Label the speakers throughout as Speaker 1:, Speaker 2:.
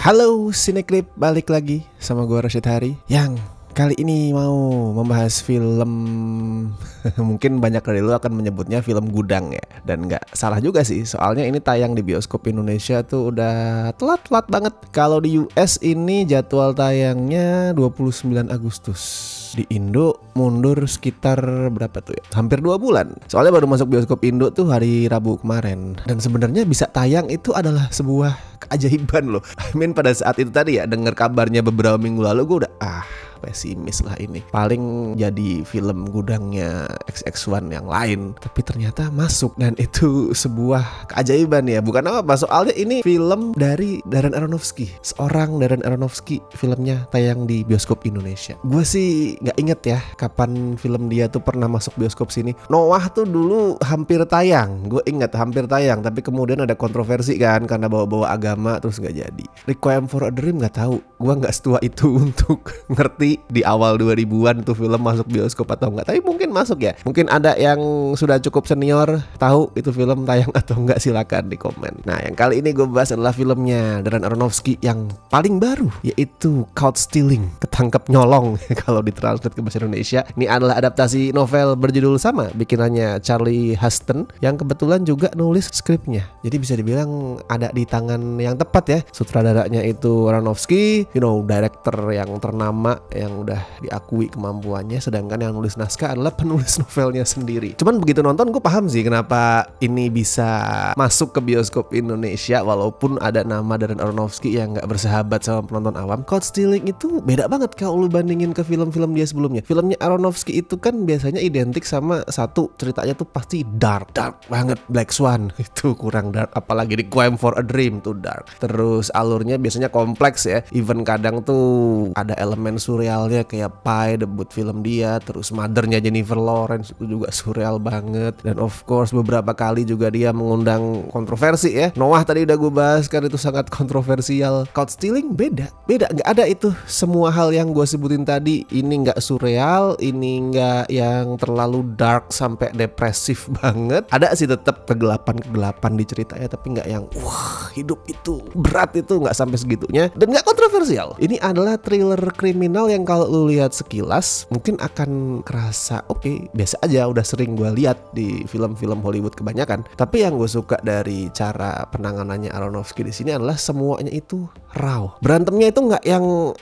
Speaker 1: Halo Sineklip, balik lagi sama gue Rashid Hari yang kali ini mau membahas film mungkin banyak dari lu akan menyebutnya film gudang ya. Dan gak salah juga sih, soalnya ini tayang di bioskop Indonesia tuh udah telat banget. Kalau di US ini jadwal tayangnya 29 Agustus. Di Indo mundur sekitar berapa tuh ya? Hampir 2 bulan. Soalnya baru masuk bioskop Indo tuh hari Rabu kemarin. Dan sebenarnya bisa tayang itu adalah sebuah keajaiban loh. Pada saat itu tadi ya, dengar kabarnya beberapa minggu lalu gue udah pesimis lah ini. Paling jadi film gudangnya XX1 yang lain. Tapi ternyata masuk, dan itu sebuah keajaiban ya. Bukan apa-apa, soalnya ini film dari Darren Aronofsky. Seorang Darren Aronofsky, filmnya tayang di bioskop Indonesia. Gue sih gak inget ya kapan film dia tuh pernah masuk bioskop sini. Noah tuh dulu hampir tayang. Gue inget hampir tayang, tapi kemudian ada kontroversi kan karena bawa-bawa agama terus gak jadi. Requiem for a Dream gak tahu. Gue gak setua itu untuk ngerti di awal 2000-an tuh film masuk bioskop atau enggak. Tapi mungkin masuk ya. Mungkin ada yang sudah cukup senior tahu itu film tayang atau enggak, silakan di komen. Nah, yang kali ini gue bahas adalah filmnya Darren Aronofsky yang paling baru, yaitu Caught Stealing, ketangkep nyolong kalau ditranslate ke bahasa Indonesia. Ini adalah adaptasi novel berjudul sama, bikinannya Charlie Huston yang kebetulan juga nulis skripnya. Jadi bisa dibilang ada di tangan yang tepat ya. Sutradaranya itu Aronofsky, director yang ternama yang udah diakui kemampuannya, sedangkan yang nulis naskah adalah penulis novelnya sendiri. Cuman begitu nonton gue paham sih kenapa ini bisa masuk ke bioskop Indonesia walaupun ada nama Darren Aronofsky yang gak bersahabat sama penonton awam. Caught Stealing itu beda banget kalau lu bandingin ke film-film dia sebelumnya. Filmnya Aronofsky itu kan biasanya identik sama satu, ceritanya tuh pasti dark banget. Black Swan itu kurang dark, apalagi Requiem for a Dream tuh dark. Terus alurnya biasanya kompleks ya, even kadang tuh ada elemen surrealnya kayak Pi, debut film dia. Terus Mothernya Jennifer Lawrence itu juga surreal banget. Dan of course beberapa kali juga dia mengundang kontroversi ya. Noah tadi udah gue bahas kan, itu sangat kontroversial. Caught Stealing beda, nggak ada itu semua hal yang gue sebutin tadi. Ini nggak surreal, ini nggak yang terlalu dark sampai depresif banget. Ada sih tetap kegelapan di ceritanya, tapi nggak yang wah hidup itu berat, itu nggak sampai segitunya. Dan nggak kontroversial. Ini adalah thriller kriminal yang kalau lu lihat sekilas mungkin akan kerasa oke, biasa aja, udah sering gue lihat di film-film Hollywood kebanyakan. Tapi yang gue suka dari cara penanganannya Aronofsky di sini adalah semuanya itu raw. Berantemnya itu nggak yang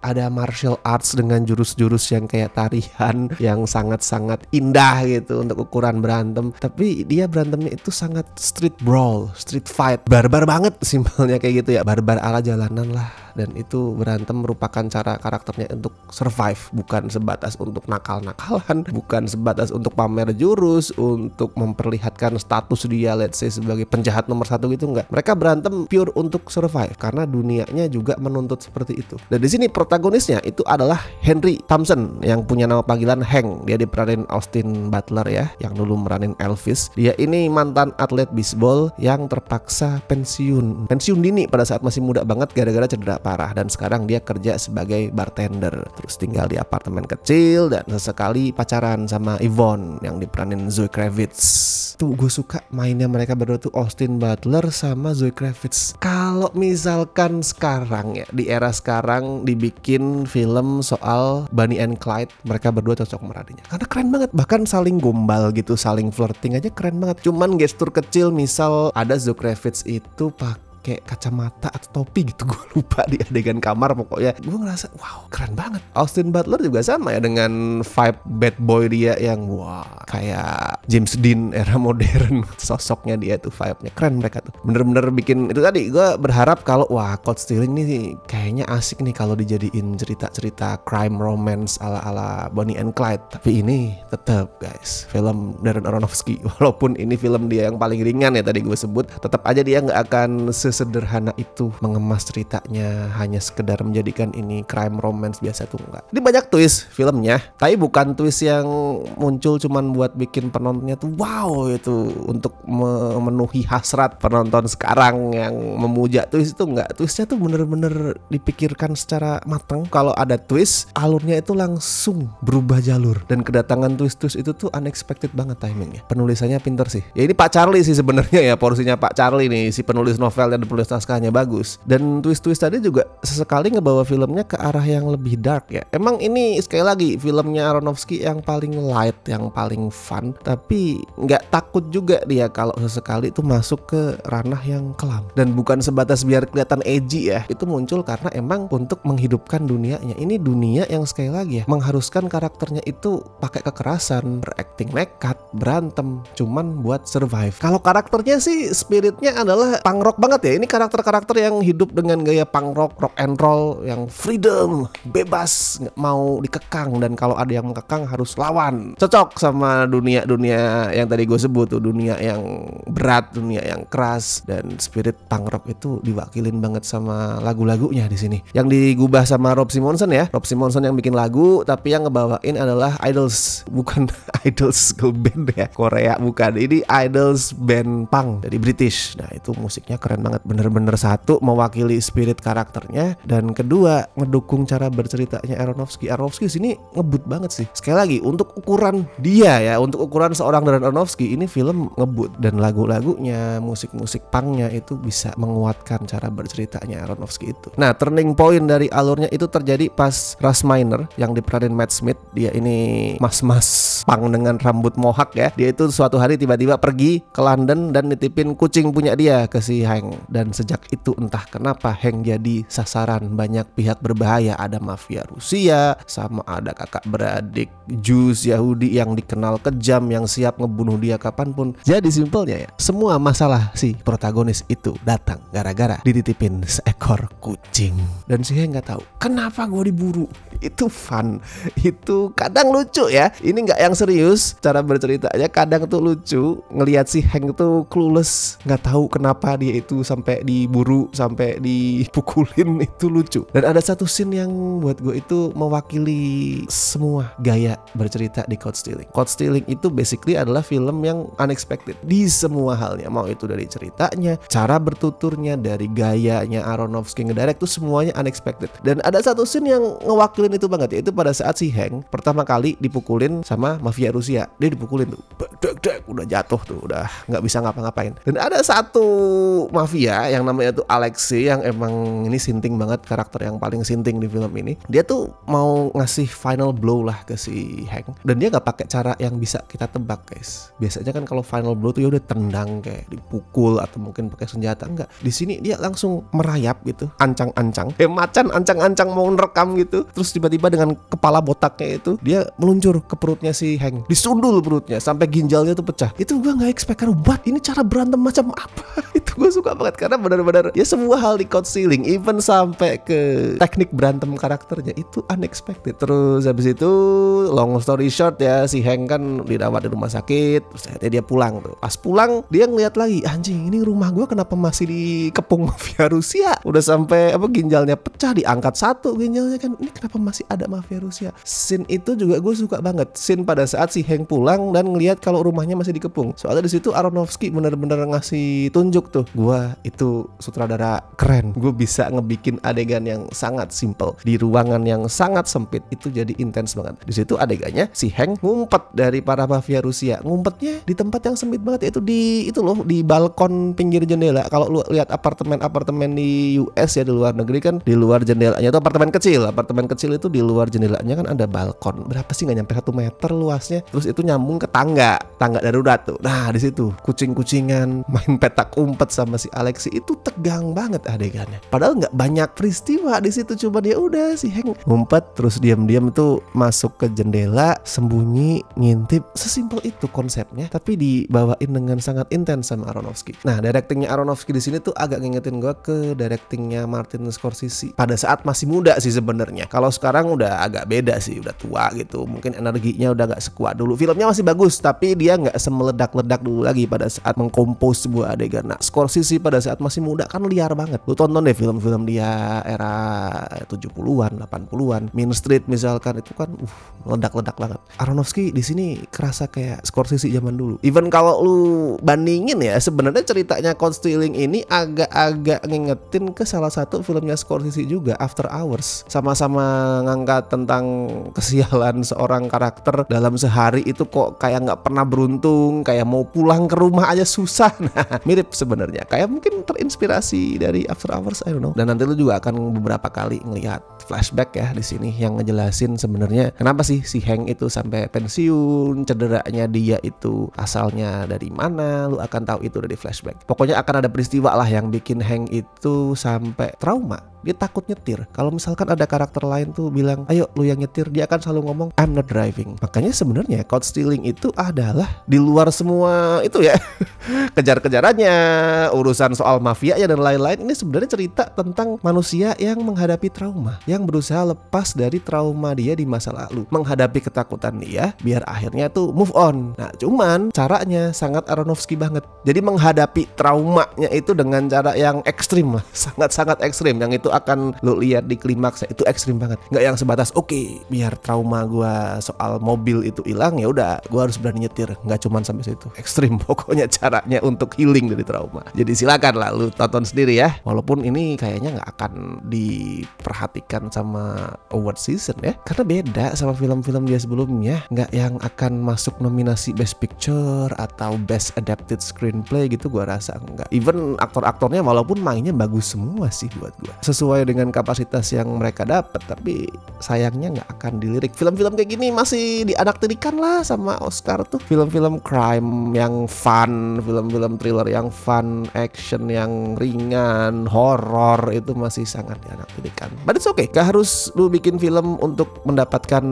Speaker 1: ada martial arts dengan jurus-jurus yang kayak tarian yang sangat-sangat indah gitu untuk ukuran berantem. Tapi dia berantemnya itu sangat street brawl, street fight, barbar banget simpelnya kayak gitu ya, barbar ala jalanan lah. Dan itu berantem merupakan cara karakternya untuk survive, bukan sebatas untuk nakal-nakalan, bukan sebatas untuk pamer jurus, untuk memperlihatkan status dia let's say sebagai penjahat nomor 1 gitu, enggak. Mereka berantem pure untuk survive karena dunianya juga menuntut seperti itu. Dan di sini protagonisnya itu adalah Henry Thompson yang punya nama panggilan Hank. Dia diperanin Austin Butler ya, yang dulu meranin Elvis. Dia ini mantan atlet bisbol yang terpaksa pensiun dini pada saat masih muda banget gara-gara cedera parah, dan sekarang dia kerja sebagai bartender, terus tinggal di apartemen kecil dan sesekali pacaran sama Yvonne yang diperanin Zoe Kravitz. Tuh gue suka mainnya mereka berdua tuh, Austin Butler sama Zoe Kravitz. Kalau misalkan sekarang ya, di era sekarang dibikin film soal Bonnie and Clyde, mereka berdua cocok meradinya karena keren banget, bahkan saling gombal gitu, saling flirting aja keren banget. Cuman gestur kecil, misal ada Zoe Kravitz itu pakai kacamata atau topi gitu, gue lupa di adegan kamar, pokoknya gue ngerasa wow keren banget. Austin Butler juga sama ya, dengan vibe bad boy dia yang wah kayak James Dean era modern. Sosoknya dia tuh vibe-nya keren, mereka tuh bener-bener bikin itu tadi. Gue berharap kalau wah Caught Stealing nih kayaknya asik nih kalau dijadiin cerita-cerita crime romance ala-ala Bonnie and Clyde. Tapi ini tetap guys film Darren Aronofsky, walaupun ini film dia yang paling ringan ya tadi gue sebut, tetap aja dia nggak akan sesederhana itu mengemas ceritanya hanya sekedar menjadikan ini crime romance biasa tuh enggak. Ini banyak twist filmnya, tapi bukan twist yang muncul cuman buat bikin penontonnya tuh wow itu untuk memenuhi hasrat penonton sekarang yang memuja twist itu enggak. Twistnya tuh bener-bener dipikirkan secara matang. Kalau ada twist, alurnya itu langsung berubah jalur, dan kedatangan twist-twist itu tuh unexpected banget timingnya. Penulisannya pinter sih. Ya ini Pak Charlie sih sebenarnya ya, porsinya Pak Charlie nih, si penulis novelnya ada penulis naskahnya bagus. Dan twist-twist tadi juga sesekali ngebawa filmnya ke arah yang lebih dark ya. Emang ini sekali lagi filmnya Aronofsky yang paling light, yang paling fun, tapi nggak takut juga dia kalau sesekali itu masuk ke ranah yang kelam. Dan bukan sebatas biar kelihatan edgy ya, itu muncul karena emang untuk menghidupkan dunianya. Ini dunia yang sekali lagi ya mengharuskan karakternya itu pakai kekerasan, berakting nekat, berantem, cuman buat survive. Kalau karakternya sih spiritnya adalah punk rock banget ya. Ini karakter-karakter yang hidup dengan gaya punk rock, rock and roll, yang freedom, bebas, nggak mau dikekang, dan kalau ada yang mengekang harus lawan. Cocok sama dunia-dunia yang tadi gue sebut tuh, dunia yang berat, dunia yang keras, dan spirit punk rock itu diwakilin banget sama lagu-lagunya di sini. Yang digubah sama Rob Simonson ya. Rob Simonson yang bikin lagu, tapi yang ngebawain adalah Idols, bukan Idols girl band ya, Korea bukan. Ini Idols band punk dari British. Nah itu musiknya keren banget, bener-bener satu mewakili spirit karakternya, dan kedua ngedukung cara berceritanya Aronofsky. Aronofsky sini ngebut banget sih. Sekali lagi untuk ukuran dia ya, untuk ukuran seorang Darren Aronofsky, ini film ngebut, dan lagu-lagunya, musik-musik punknya itu bisa menguatkan cara berceritanya Aronofsky itu. Nah turning point dari alurnya itu terjadi pas Russ Minor yang diperanin Matt Smith. Dia ini mas-mas punk dengan rambut mohawk ya. Dia itu suatu hari tiba-tiba pergi ke London dan nitipin kucing punya dia ke si Hank. Dan sejak itu entah kenapa Hank jadi sasaran banyak pihak berbahaya. Ada mafia Rusia, sama ada kakak beradik Jews Yahudi yang dikenal kejam, yang siap ngebunuh dia kapanpun. Jadi simpelnya ya, semua masalah si protagonis itu datang gara-gara dititipin seekor kucing. Dan si Hank gak tahu kenapa gue diburu. Itu fun, itu kadang lucu ya. Ini nggak yang serius cara berceritanya, kadang tuh lucu ngelihat si Hank tuh clueless, nggak tahu kenapa dia itu sampai diburu, sampai dipukulin. Itu lucu. Dan ada satu scene yang buat gue itu mewakili semua gaya bercerita di Caught Stealing. Caught Stealing itu basically adalah film yang unexpected di semua halnya, mau itu dari ceritanya, cara bertuturnya, dari gayanya Aronofsky ngedirect tuh semuanya unexpected. Dan ada satu scene yang ngewakilin itu banget, yaitu pada saat si Hank pertama kali dipukulin sama mafia Rusia. Dia dipukulin tuh, udah jatuh tuh, udah nggak bisa ngapa-ngapain. Dan ada satu mafia yang namanya tuh Alexei, yang emang ini sinting banget, karakter yang paling sinting di film ini. Dia tuh mau ngasih final blow lah ke si Hank, dan dia nggak pakai cara yang bisa kita tebak guys. Biasanya kan kalau final blow tuh ya udah tendang, kayak dipukul atau mungkin pakai senjata. Enggak, di sini dia langsung merayap gitu, ancang-ancang, macan ancang-ancang mau nerekam gitu. Terus tiba-tiba dengan kepala botaknya itu dia meluncur ke perutnya si Hank, disundul perutnya sampai ginjalnya tuh pecah. Itu gue nggak expect, karena what, ini cara berantem macam apa? Itu gue suka banget karena benar-benar ya semua hal di Caught Stealing, even sampai ke teknik berantem karakternya itu unexpected. Terus habis itu long story short ya, si Hank kan dirawat di rumah sakit. Terus akhirnya dia pulang tuh. Pas pulang dia ngeliat lagi, anjing ini rumah gue kenapa masih dikepung mafia Rusia? Udah sampai ginjalnya pecah, diangkat satu ginjalnya kan, ini kenapa masih ada mafia Rusia? Scene itu juga gue suka banget, scene pada saat si Hank pulang dan ngelihat kalau rumahnya masih dikepung. Soalnya di situ Aronofsky bener-bener ngasih tunjuk tuh, gue itu sutradara keren. Gue bisa ngebikin adegan yang sangat simple di ruangan yang sangat sempit, itu jadi intens banget. Di situ adegannya si Hank ngumpet dari para mafia Rusia. Ngumpetnya di tempat yang sempit banget, yaitu di itu loh, di balkon pinggir jendela. Kalau lu lihat apartemen di US ya, di luar negeri kan, di luar jendelanya itu apartemen kecil itu di luar jendelanya kan ada balkon. Berapa sih, nggak nyampe 1 meter luasnya. Terus itu nyambung ke tangga darurat tuh. Nah di situ kucing-kucingan main petak umpet sama si Alexi, itu tegang banget adegannya. Padahal nggak banyak peristiwa di situ, cuma dia udah si Hank ngumpet terus diam-diam itu masuk ke jendela, sembunyi, ngintip. Sesimpel itu konsepnya, tapi dibawain dengan sangat intens sama Aronofsky. Nah directingnya Aronofsky di sini tuh agak ngingetin gue ke directingnya Martin Scorsese pada saat masih muda sih sebenarnya. Kalau sekarang udah agak beda sih, udah tua gitu, mungkin energinya udah gak sekuat dulu. Filmnya masih bagus, tapi dia gak semeledak-ledak dulu lagi pada saat mengkompos sebuah adegan. Nah Scorsese pada saat masih muda kan liar banget. Lu tonton deh film-film dia era 70-an, 80-an, Mean Street misalkan, itu kan meledak-ledak banget. Aronofsky di sini kerasa kayak Scorsese zaman dulu. Even kalau lu bandingin ya, sebenarnya ceritanya Caught Stealing ini agak-agak ngingetin ke salah satu filmnya Scorsese juga, After Hours. Sama-sama ngangkat tentang kesialan seorang karakter dalam sehari itu kok kayak nggak pernah beruntung, kayak mau pulang ke rumah aja susah. Nah mirip sebenarnya, kayak mungkin mungkin terinspirasi dari After Hours, I don't know. Dan nanti lu juga akan beberapa kali ngelihat flashback ya di sini yang ngejelasin sebenarnya kenapa sih si Hank itu sampai pensiun, cederanya dia itu asalnya dari mana, lu akan tahu itu dari flashback. Pokoknya akan ada peristiwa lah yang bikin Hank itu sampai trauma. Dia takut nyetir. Kalau misalkan ada karakter lain tuh bilang, ayo lu yang nyetir, dia akan selalu ngomong, I'm not driving. Makanya sebenarnya caught stealing itu adalah di luar semua itu ya kejar-kejarannya, urusan soal mafianya dan lain-lain. Ini sebenarnya cerita tentang manusia yang menghadapi trauma, yang berusaha lepas dari trauma dia di masa lalu, menghadapi ketakutan dia biar akhirnya tuh move on. Nah cuman caranya sangat Aronofsky banget. Jadi menghadapi traumanya itu dengan cara yang ekstrim lah, sangat-sangat ekstrim. Yang itu akan lo lihat di klimaksnya, itu ekstrim banget. Nggak yang sebatas oke, biar trauma gua soal mobil itu hilang, ya udah gua harus berani nyetir. Nggak cuman sampai situ, ekstrim pokoknya caranya untuk healing dari trauma. Jadi silakan lah lu tonton sendiri ya. Walaupun ini kayaknya nggak akan diperhatikan sama award season ya, karena beda sama film-film dia sebelumnya. Nggak yang akan masuk nominasi Best Picture atau Best Adapted Screenplay gitu, gua rasa nggak. Even aktor-aktornya walaupun mainnya bagus semua sih buat gua, sesuai dengan kapasitas yang mereka dapat, tapi sayangnya nggak akan dilirik. Film-film kayak gini masih dianaktirikan lah sama Oscar tuh. Film-film crime yang fun, film-film thriller yang fun, action yang ringan, horror itu masih sangat dianaktirikan. But it's okay, gak harus lu bikin film untuk mendapatkan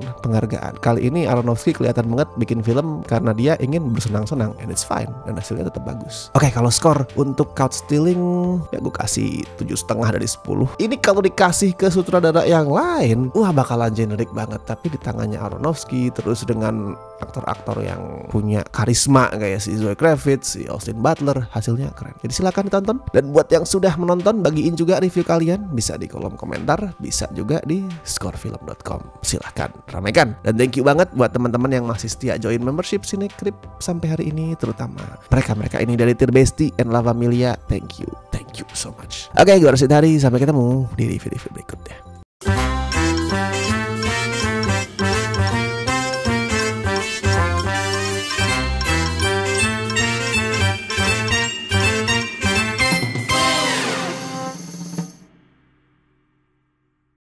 Speaker 1: penghargaan. Kali ini Aronofsky kelihatan banget bikin film karena dia ingin bersenang-senang, and it's fine, dan hasilnya tetap bagus. Oke, kalau skor untuk Caught Stealing ya gue kasih 7,5 dari 10. Ini kalau dikasih ke sutradara yang lain, wah bakalan generik banget. Tapi di tangannya Aronofsky, terus dengan aktor-aktor yang punya karisma kayak si Zoe Kravitz, si Austin Butler, hasilnya keren. Jadi silakan ditonton. Dan buat yang sudah menonton, bagiin juga review kalian. Bisa di kolom komentar, bisa juga di scorefilm.com. Silahkan ramaikan. Dan thank you banget buat teman-teman yang masih setia join membership Cinecrip sampai hari ini, terutama mereka-mereka ini dari Tir Besti and La Familia. Thank you so much. Oke, gue Rashid Hari, sampai ketemu di review berikutnya.